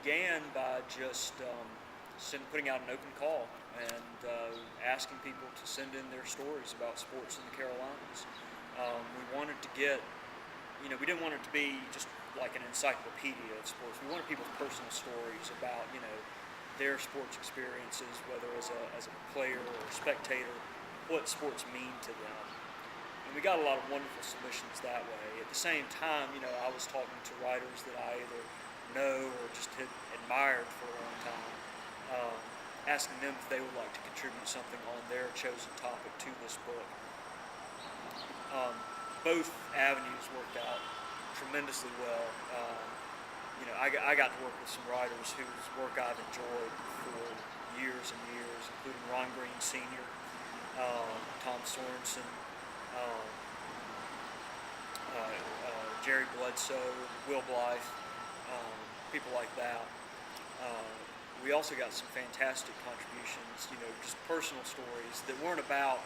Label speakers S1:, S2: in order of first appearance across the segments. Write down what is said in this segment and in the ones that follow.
S1: began by just putting out an open call and asking people to send in their stories about sports in the Carolinas. We wanted to get, we didn't want it to be just like an encyclopedia of sports. We wanted people's personal stories about, their sports experiences, whether as a player or a spectator, what sports mean to them. And we got a lot of wonderful submissions that way. At the same time, I was talking to writers that I either know or just had admired for a long time, asking them if they would like to contribute something on their chosen topic to this book. Both avenues worked out tremendously well. I got to work with some writers whose work I've enjoyed for years and years, including Ron Green Sr., Tom Sorensen, Jerry Bledsoe, Will Blythe, people like that. We also got some fantastic contributions, just personal stories that weren't about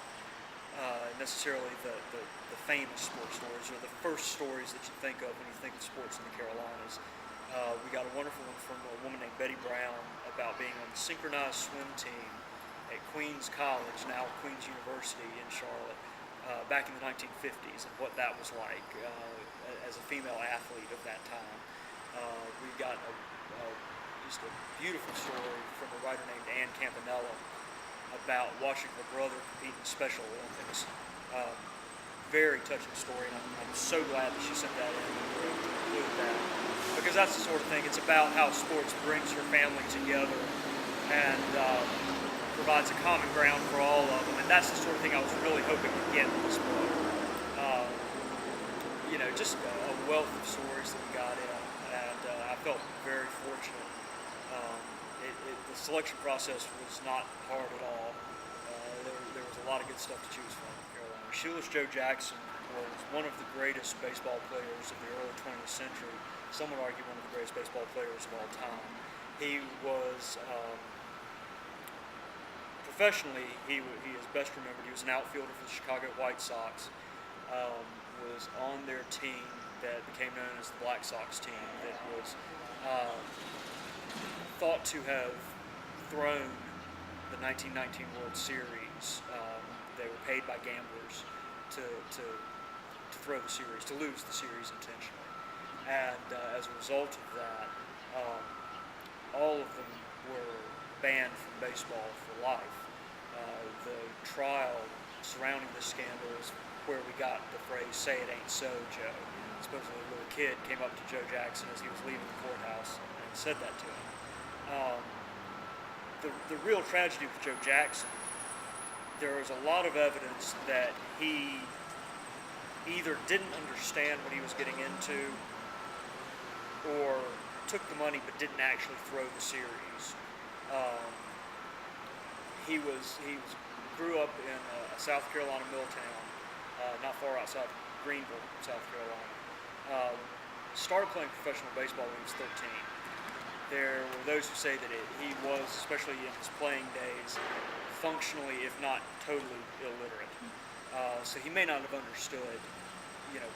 S1: necessarily the famous sports stories or the first stories that you think of when you think of sports in the Carolinas. We got a wonderful one from a woman named Betty Brown about being on the synchronized swim team at Queens College, now Queens University in Charlotte, back in the 1950s, and what that was like as a female athlete of that time. We got just a beautiful story from a writer named Ann Campanella about watching her brother compete in Special Olympics. Very touching story, and I'm so glad that she sent that in and we were able to include that. Because that's the sort of thing, it's about how sports brings your family together and provides a common ground for all of them, and that's the sort of thing I was really hoping to get in this book. Just a wealth of stories that we got in, and I felt very fortunate. The selection process was not hard at all. There was a lot of good stuff to choose from in Carolina. Shoeless Joe Jackson was one of the greatest baseball players of the early 20th century. Some would argue one of the greatest baseball players of all time. He was, professionally, he is best remembered. He was an outfielder for the Chicago White Sox. Was on their team that became known as the Black Sox team that was thought to have thrown the 1919 World Series. They were paid by gamblers to throw the series, to lose the series intentionally. And as a result of that, all of them were banned from baseball for life. The trial surrounding this scandal is where we got the phrase, "Say it ain't so, Joe." Supposedly a little kid came up to Joe Jackson as he was leaving the courthouse and said that to him. The real tragedy with Joe Jackson, there was a lot of evidence that he either didn't understand what he was getting into or took the money but didn't actually throw the series. He grew up in a South Carolina mill town, not far outside Greenville, South Carolina. Started playing professional baseball when he was 13. There were those who say that he was, especially in his playing days, functionally, if not totally, illiterate. So he may not have understood,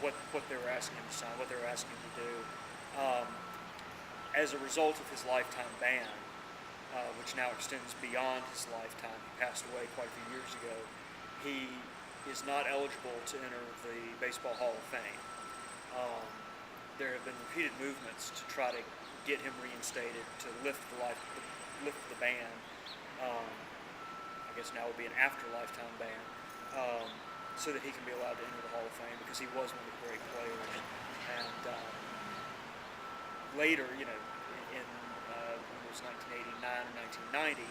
S1: what they were asking him to sign, what they were asking him to do. As a result of his lifetime ban, which now extends beyond his lifetime, he passed away quite a few years ago, he is not eligible to enter the Baseball Hall of Fame. There have been repeated movements to try to get him reinstated, to lift the ban. I guess now would be an after-lifetime ban, so that he can be allowed to enter the Hall of Fame because he was one of the great players. And later, in when it was 1989 or 1990,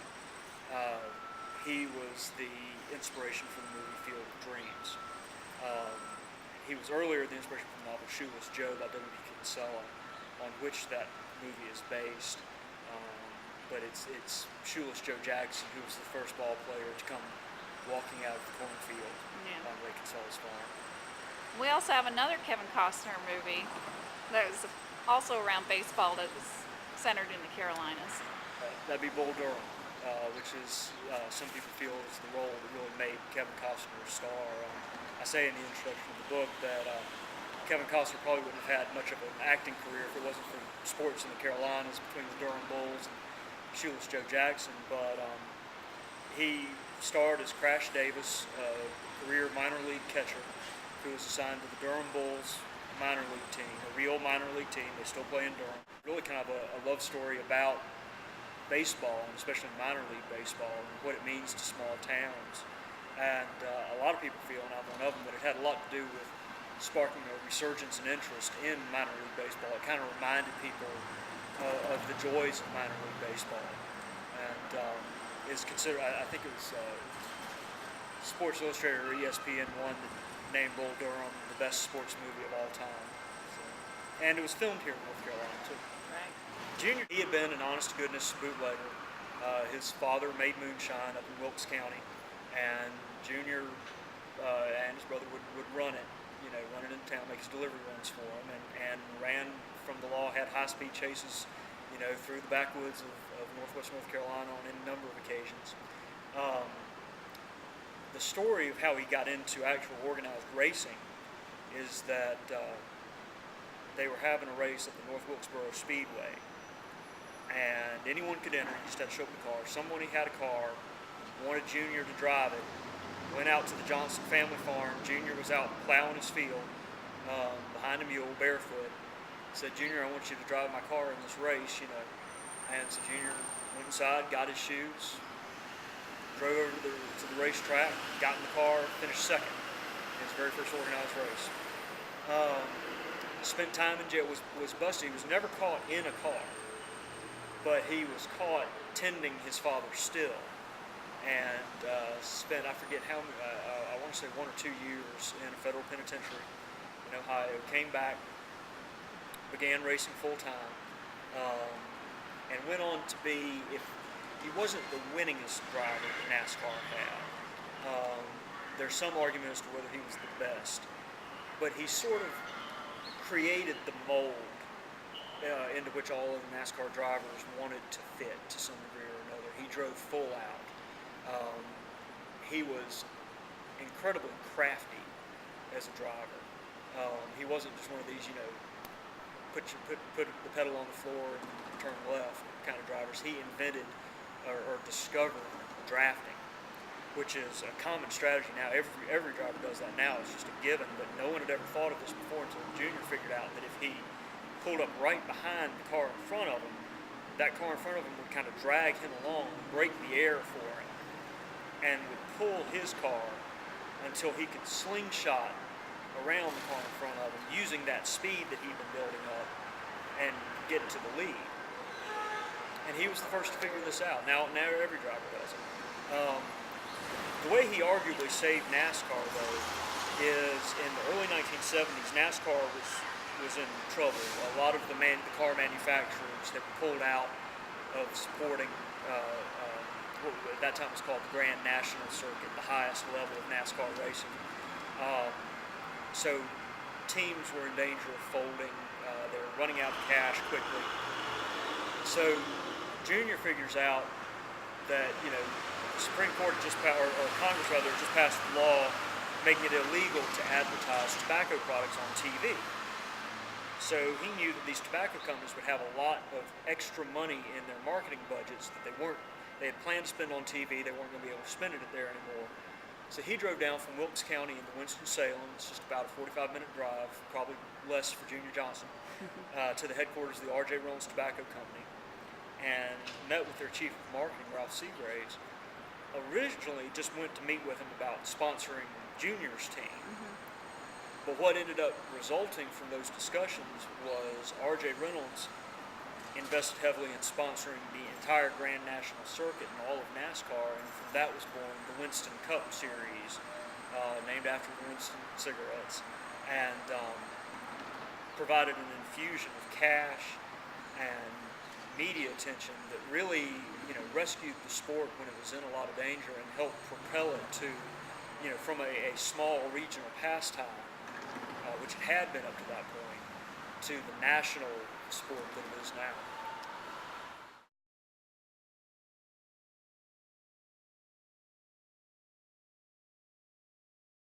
S1: he was the inspiration for the movie Field of Dreams. He was earlier the inspiration for the novel Shoeless Joe by W.B. Kinsella, on which that movie is based. But it's Shoeless Joe Jackson who was the first ball player to come walking out of the cornfield on Ray Kinsella's farm.
S2: We also have another Kevin Costner movie that was also around baseball that was centered in the Carolinas.
S1: That'd be Bull Durham, which is, some people feel is the role that really made Kevin Costner a star. I say in the introduction of the book that Kevin Costner probably wouldn't have had much of an acting career if it wasn't for sports in the Carolinas between the Durham Bulls and Shoeless Joe Jackson. But he starred as Crash Davis, a career minor league catcher who was assigned to the Durham Bulls minor league team, a real minor league team. They still play in Durham. Really kind of a love story about baseball, and especially minor league baseball, and what it means to small towns. And a lot of people feel, and I'm one of them, that it had a lot to do with sparking a resurgence and interest in minor league baseball. It kind of reminded people of the joys of minor league baseball, and is considered, I think it was Sports Illustrated or ESPN one that named Bull Durham the best sports movie of all time. So, and it was filmed here in North Carolina too.
S2: Right.
S1: Junior, he had been an honest-to-goodness bootlegger. His father made moonshine up in Wilkes County, and Junior and his brother would run it, run it in town, make his delivery runs for him, and ran from the law, had high-speed chases, through the backwoods of northwest North Carolina on any number of occasions. The story of how he got into actual organized racing is that they were having a race at the North Wilkesboro Speedway, and anyone could enter. You just had to show up the car. Somebody had a car, wanted Junior to drive it, went out to the Johnson family farm. Junior was out plowing his field behind a mule, barefoot. Said, "Junior, I want you to drive my car in this race, And so Junior went inside, got his shoes, drove over to the racetrack, got in the car, finished second in his very first organized race. Spent time in jail, was busted. He was never caught in a car, but he was caught tending his father's still, and spent, I forget how many, I want to say 1 or 2 years in a federal penitentiary in Ohio. Came back, began racing full time, and went on to be, if he wasn't the winningest driver that NASCAR had. There's some argument as to whether he was the best, but he sort of created the mold into which all of the NASCAR drivers wanted to fit to some degree or another. He drove full out. He was incredibly crafty as a driver. He wasn't just one of these, put the pedal on the floor and turn left kind of drivers. He invented or discovered drafting, which is a common strategy now. Every driver does that now. It's just a given, but no one had ever thought of this before until Junior figured out that if he pulled up right behind the car in front of him, that car in front of him would kind of drag him along, break the air for him, and would pull his car until he could slingshot around the car in front of him using that speed that he'd been building up and get to the lead. And he was the first to figure this out. Now every driver does it. The way he arguably saved NASCAR, though, is in the early 1970s, NASCAR was in trouble. A lot of the car manufacturers had pulled out of supporting what at that time was called the Grand National Circuit, the highest level of NASCAR racing. So teams were in danger of folding. They were running out of cash quickly. So Junior figures out that, the Supreme Court or Congress rather, just passed a law making it illegal to advertise tobacco products on TV. So he knew that these tobacco companies would have a lot of extra money in their marketing budgets that they had planned to spend on TV. They weren't going to be able to spend it there anymore. So he drove down from Wilkes County into Winston-Salem. It's just about a 45-minute drive, probably less for Junior Johnson, to the headquarters of the R.J. Reynolds Tobacco Company, and met with their chief of marketing, Ralph Seagraves. Originally just went to meet with him about sponsoring Junior's team. But what ended up resulting from those discussions was R.J. Reynolds invested heavily in sponsoring the entire Grand National Circuit and all of NASCAR, and from that was born the Winston Cup Series, named after the Winston cigarettes, and provided an infusion of cash and media attention that really, rescued the sport when it was in a lot of danger and helped propel it to, from a small regional pastime, which it had been up to that point, to the national sport that it is now.